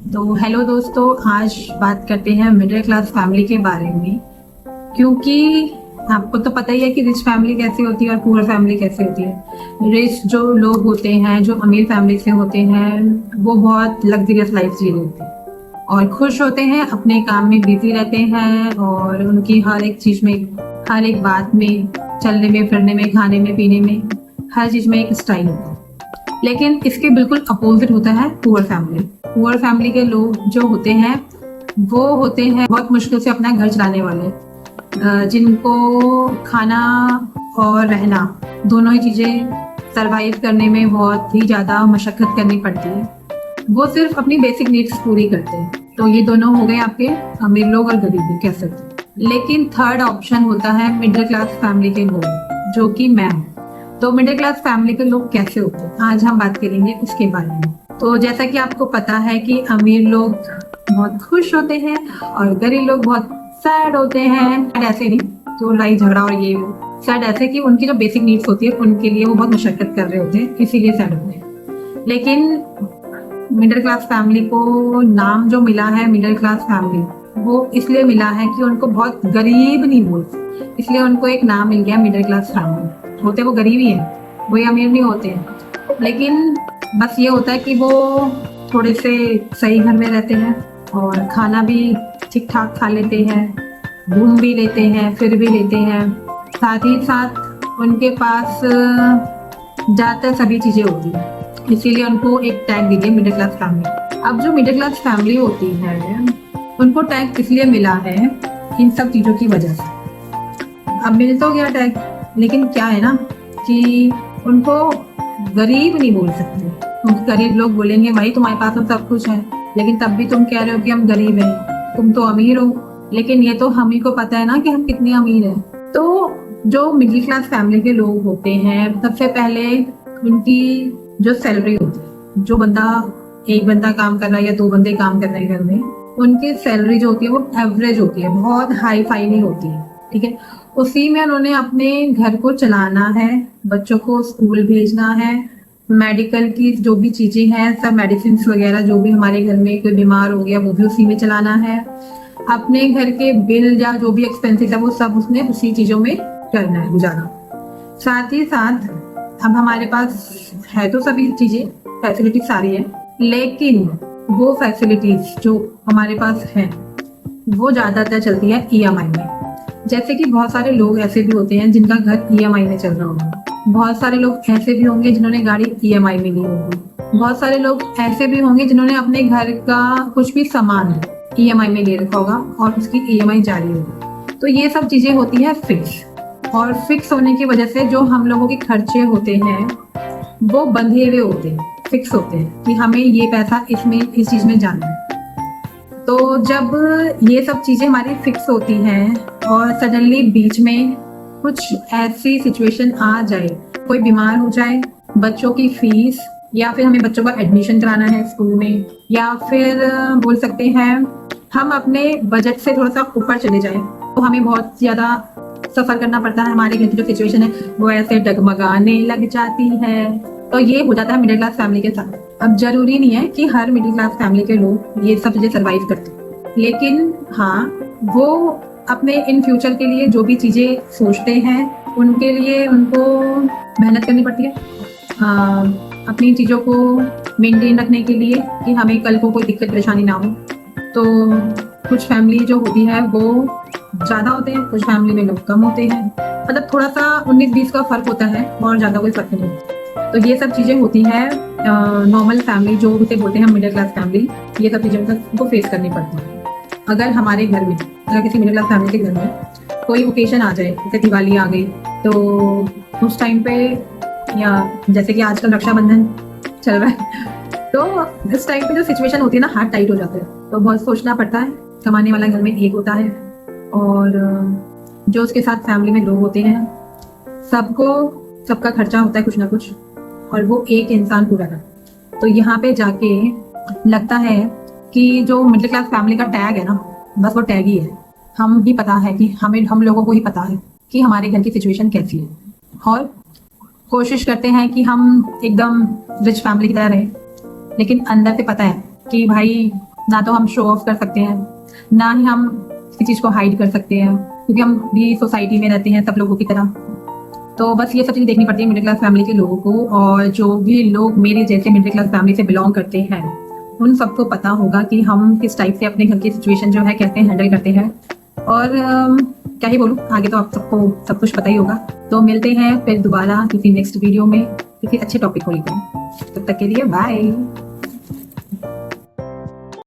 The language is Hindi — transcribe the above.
तो हेलो दोस्तों, आज बात करते हैं मिडिल क्लास फैमिली के बारे में। क्योंकि आपको तो पता ही है कि रिच फैमिली कैसी होती है और पुअर फैमिली कैसी होती है। रिच जो लोग होते हैं, जो अमीर फैमिली से होते हैं, वो बहुत लग्जरियस लाइफ जी रहे होते हैं और खुश होते हैं, अपने काम में बिजी रहते हैं और उनकी हर एक चीज में, हर एक बात में, चलने में, फिरने में, खाने में, पीने में, हर चीज में एक स्टाइल होता है। लेकिन इसके बिल्कुल अपोजिट होता है पुअर फैमिली। पुअर फैमिली के लोग जो होते हैं वो होते हैं बहुत मुश्किल से अपना घर चलाने वाले, जिनको खाना और रहना दोनों ही चीज़ें सरवाइव करने में बहुत ही ज़्यादा मशक्क़त करनी पड़ती है। वो सिर्फ अपनी बेसिक नीड्स पूरी करते हैं। तो ये दोनों हो गए आपके अमीर लोग और गरीब लोग कह सकते हैं। लेकिन थर्ड ऑप्शन होता है मिडिल क्लास फैमिली के लोग, जो कि मैं हूँ। तो मिडिल क्लास फैमिली के लोग कैसे होते हैं, आज हम बात करेंगे उसके बारे में। तो जैसा कि आपको पता है कि अमीर लोग बहुत खुश होते हैं और गरीब लोग बहुत सैड होते हैं। ऐसे नहीं तो लड़ाई झगड़ा और ये वो, सैड ऐसे कि उनकी जो बेसिक नीड्स होती है उनके लिए वो बहुत मशक्कत कर रहे होते हैं, इसीलिए सैड होते हैं। लेकिन मिडिल क्लास फैमिली को नाम जो मिला है मिडिल क्लास फैमिली, वो इसलिए मिला है कि उनको बहुत गरीब नहीं बोलते, इसलिए उनको एक नाम मिल गया मिडिल क्लास फैमिली। होते वो गरीब ही है, वही अमीर नहीं होते हैं। लेकिन बस ये होता है कि वो थोड़े से सही घर में रहते हैं और खाना भी ठीक ठाक खा लेते हैं, घूम भी लेते हैं, फिर भी लेते हैं। साथ ही साथ उनके पास ज़्यादातर सभी चीज़ें होती हैं, इसीलिए उनको एक टैग दीजिए मिडिल क्लास फैमिली। अब जो मिडिल क्लास फैमिली होती है उनको टैग इसलिए मिला है इन सब चीज़ों की वजह से। अब मिल तो गया टैग, लेकिन क्या है ना कि उनको गरीब नहीं बोल सकते। क्योंकि गरीब लोग बोलेंगे भाई तुम्हारे पास तो सब कुछ है, लेकिन तब भी तुम कह रहे हो कि हम गरीब हैं, तुम तो अमीर हो। लेकिन ये तो हम ही को पता है ना कि हम कितने अमीर हैं। तो जो मिडिल क्लास फैमिली के लोग होते हैं, सबसे पहले उनकी जो सैलरी होती है, जो बंदा एक बंदा काम कर रहा है या दो बंदे काम कर रहे हैं घर में, उनकी सैलरी जो होती है वो एवरेज होती है, बहुत हाई फाई नहीं होती है। ठीक है, उसी में उन्होंने अपने घर को चलाना है, बच्चों को स्कूल भेजना है, मेडिकल की जो भी चीजें हैं, सब मेडिसिन वगैरह जो भी हमारे घर में कोई बीमार हो गया वो भी उसी में चलाना है। अपने घर के बिल या जो भी एक्सपेंसेस है वो सब उसने उसी चीजों में करना है, गुजारा। साथ ही साथ अब हमारे पास है तो सभी चीजें, फैसिलिटी सारी है, लेकिन वो फैसिलिटीज जो हमारे पास है वो ज्यादातर चलती है ईएमआई में। जैसे कि बहुत सारे लोग ऐसे भी होते हैं जिनका घर ईएमआई में चल रहा होगा, बहुत सारे लोग ऐसे भी होंगे जिन्होंने गाड़ी ईएमआई में ली होगी, बहुत सारे लोग ऐसे भी होंगे जिन्होंने अपने घर का कुछ भी सामान ईएमआई में ले रखा होगा और उसकी ईएमआई जारी होगी। तो ये सब चीजें होती है फिक्स, और फिक्स होने की वजह से जो हम लोगों के खर्चे होते हैं वो बंधे हुए होते हैं, फिक्स होते हैं कि हमें ये पैसा इसमें इस चीज में जाना है। तो जब ये सब चीजें हमारी फिक्स होती हैं और सडनली बीच में कुछ ऐसी सिचुएशन आ जाए, कोई बीमार हो जाए, बच्चों की फीस, या फिर हमें बच्चों का एडमिशन कराना है स्कूल में, या फिर बोल सकते हैं हम अपने बजट से थोड़ा सा ऊपर चले जाए, तो हमें बहुत ज्यादा सफर करना पड़ता है। हमारे घर की जो सिचुएशन है वो ऐसे डगमगाने लग जाती है। तो ये हो जाता है मिडिल क्लास फैमिली के साथ। अब जरूरी नहीं है कि हर मिडिल क्लास फैमिली के लोग ये सब चीजें सर्वाइव करते हैं, लेकिन हाँ, वो अपने इन फ्यूचर के लिए जो भी चीजें सोचते हैं उनके लिए उनको मेहनत करनी पड़ती है, अपनी चीजों को मेंटेन रखने के लिए कि हमें कल को कोई दिक्कत परेशानी ना हो। तो कुछ फैमिली जो होती है वो ज्यादा होते हैं, कुछ फैमिली में लोग कम होते हैं, मतलब थोड़ा सा 19-20 का फर्क होता है और ज्यादा कोई फर्क नहीं होता। तो ये सब चीजें होती हैं नॉर्मल फैमिली जो उसे बोलते हैं मिडिल क्लास फैमिली, ये सब चीजें उनको फेस करनी पड़ती है। अगर हमारे घर में, अगर किसी मिडिल क्लास फैमिली के घर में कोई ओकेजन आ जाए, जैसे दिवाली आ गई, तो उस टाइम पे, या जैसे कि आजकल रक्षाबंधन चल रहा है, तो इस टाइम पे जो सिचुएशन होती है ना, हाथ टाइट हो जाते हैं। तो बहुत सोचना पड़ता है, कमाने वाला घर में एक होता है और जो उसके साथ फैमिली में लोग होते हैं, सबका खर्चा होता है कुछ ना कुछ, और वो एक इंसान पूरा करता है। तो यहाँ पे जाके लगता है कि जो मिडिल क्लास फैमिली का टैग है ना, बस वो टैग ही है। हम ही पता है कि हम लोगों को ही पता है कि हमारे घर की सिचुएशन कैसी है, और कोशिश करते हैं कि हम एकदम रिच फैमिली की तरह रहें, लेकिन अंदर से पता है कि भाई ना तो हम शो ऑफ कर सकते हैं, ना ही हम किसी चीज़ को हाइड कर सकते हैं, क्योंकि हम भी सोसाइटी में रहते हैं सब लोगों की तरह। तो बस ये सब चीज़ देखनी पड़ती है मिडिल क्लास फैमिली के लोगों को, और जो भी लोग मेरे जैसे मिडिल क्लास फैमिली से बिलोंग करते हैं उन सबको पता होगा कि हम किस टाइप से अपने घर की सिचुएशन जो है कैसे हैंडल करते हैं। और क्या ही बोलूँ, आगे तो आप सबको सब कुछ पता ही होगा। तो मिलते हैं फिर दोबारा किसी नेक्स्ट वीडियो में किसी अच्छे टॉपिक को लेकर। तब तक के लिए बाय।